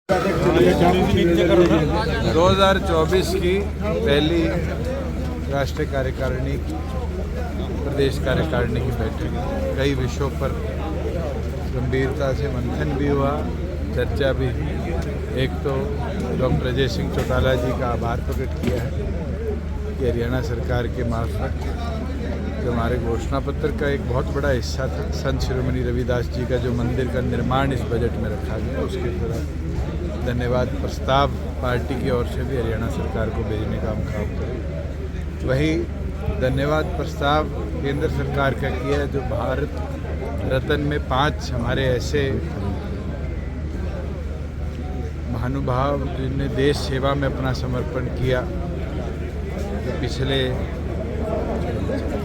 2024 की पहली राष्ट्रीय कार्यकारिणी प्रदेश कार्यकारिणी की बैठक कई विषयों पर गंभीरता से मंथन भी हुआ, चर्चा भी। एक तो डॉक्टर अजय सिंह चौटाला जी का आभार प्रकट किया है कि हरियाणा सरकार के मार्फत जो हमारे घोषणा पत्र का एक बहुत बड़ा हिस्सा था, संत शिरोमणि रविदास जी का जो मंदिर का निर्माण इस बजट में रखा गया, उसके तरह धन्यवाद प्रस्ताव पार्टी की ओर से भी हरियाणा सरकार को भेजने का हम काम करें। वही धन्यवाद प्रस्ताव केंद्र सरकार का किया है, जो भारत रत्न में 5 हमारे ऐसे महानुभाव जिनने देश सेवा में अपना समर्पण किया, जो पिछले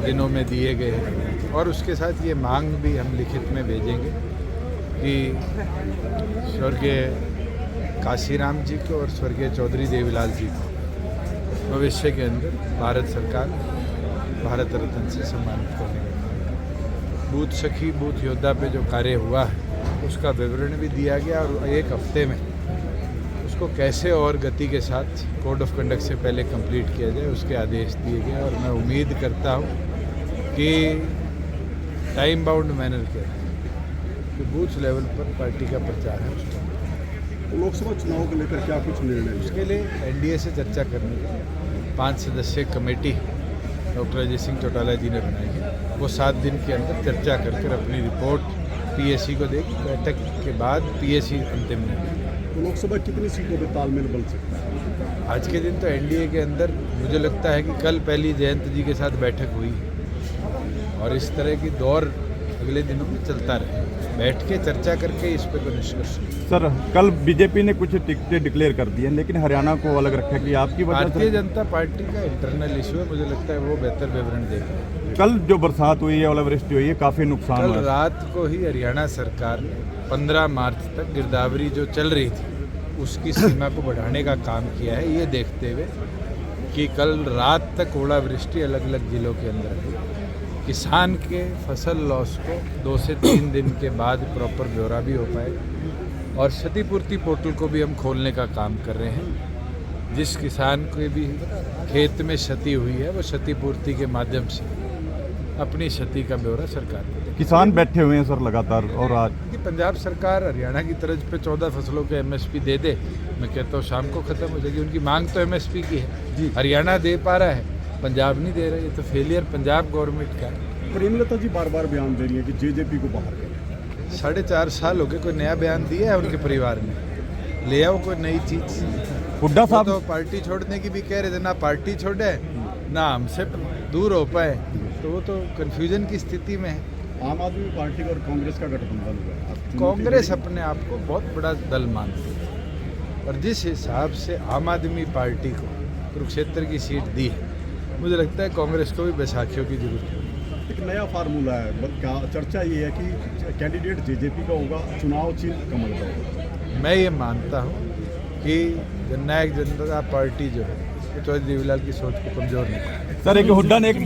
दिनों में दिए गए हैं। और उसके साथ ये मांग भी हम लिखित में भेजेंगे कि स्वर्गीय काशीराम जी को और स्वर्गीय चौधरी देवीलाल जी को भविष्य के अंदर भारत सरकार भारत रत्न से सम्मानित करने का बूथ सखी बूथ योद्धा पे जो कार्य हुआ है उसका विवरण भी दिया गया, और एक हफ्ते में उसको कैसे और गति के साथ कोड ऑफ कंडक्ट से पहले कंप्लीट किया जाए उसके आदेश दिए गए। और मैं उम्मीद करता हूँ कि टाइम बाउंड मैनर के कि बूथ लेवल पर पार्टी का प्रचार है। लोकसभा चुनाव को लेकर क्या कुछ निर्णय? उसके लिए एनडीए से चर्चा करने की 5 सदस्यीय कमेटी डॉक्टर अजय सिंह चौटाला जी ने बनाई है। वो 7 दिन के अंदर चर्चा कर अपनी रिपोर्ट पीएसी को देगी। बैठक के बाद पीएसी अंतिम निर्णय। तो लोकसभा कितनी सीटों पर तालमेल बन सकता है? आज के दिन तो एनडीए के अंदर मुझे लगता है कि कल पहली जयंत जी के साथ बैठक हुई और इस तरह की दौर अगले दिनों में चलता रहे, बैठ के चर्चा करके इस पे कोई निष्कर्ष। सर, कल बीजेपी ने कुछ टिकटें डिक्लेयर कर दी हैं, लेकिन हरियाणा को अलग रखा कि आपकी भारतीय जनता पार्टी का इंटरनल इशू है, मुझे लगता है वो बेहतर विवरण देगा। कल जो बरसात हुई है, ओलावृष्टि हुई है, काफ़ी नुकसान हुआ। कल रात को ही हरियाणा सरकार ने 15 मार्च तक गिरदावरी जो चल रही थी उसकी सीमा को बढ़ाने का काम किया है, ये देखते हुए कि कल रात तक ओलावृष्टि अलग अलग जिलों के अंदर हुई। किसान के फसल लॉस को 2 से 3 दिन के बाद प्रॉपर ब्यौरा भी हो पाएगा। और क्षतिपूर्ति पोर्टल को भी हम खोलने का काम कर रहे हैं। जिस किसान को भी खेत में क्षति हुई है वो क्षतिपूर्ति के माध्यम से अपनी क्षति का ब्यौरा सरकार को देगी। किसान बैठे हुए हैं सर लगातार, और आज कि पंजाब सरकार हरियाणा की तर्ज पे 14 फसलों के एमएसपी दे दे, मैं कहता हूँ शाम को ख़त्म हो जाएगी। उनकी मांग तो एमएसपी की है, हरियाणा दे पा रहा है, पंजाब नहीं दे रहा। ये तो फेलियर पंजाब गवर्नमेंट का है। प्रेमलता जी बार बार बयान दे रही है कि जेजेपी को बाहर करें। 4.5 साल हो गए, कोई नया बयान दिया है उनके परिवार ने? ले आओ कोई नई चीज़। हुड्डा साहब तो पार्टी छोड़ने की भी कह रहे थे, ना पार्टी छोड़े ना हमसे दूर हो पाए, तो वो तो कन्फ्यूजन की स्थिति में है। आम आदमी पार्टी और कांग्रेस का गठबंधन हुआ है। कांग्रेस अपने आप को बहुत बड़ा दल मानती है, और जिस हिसाब से आम आदमी पार्टी को कुरुक्षेत्र की सीट दी है, मुझे लगता है कांग्रेस को भी बैसाखियों की जरूरत है। एक नया फार्मूला है, क्या चर्चा ये है कि कैंडिडेट जेजेपी का होगा, चुनाव चिन्ह कमल का होगा। मैं ये मानता हूँ कि जननायक जनता पार्टी जो है, चौधरी देवीलाल की सोच को कमजोर नहीं। सर, एक हुड्डा ने एक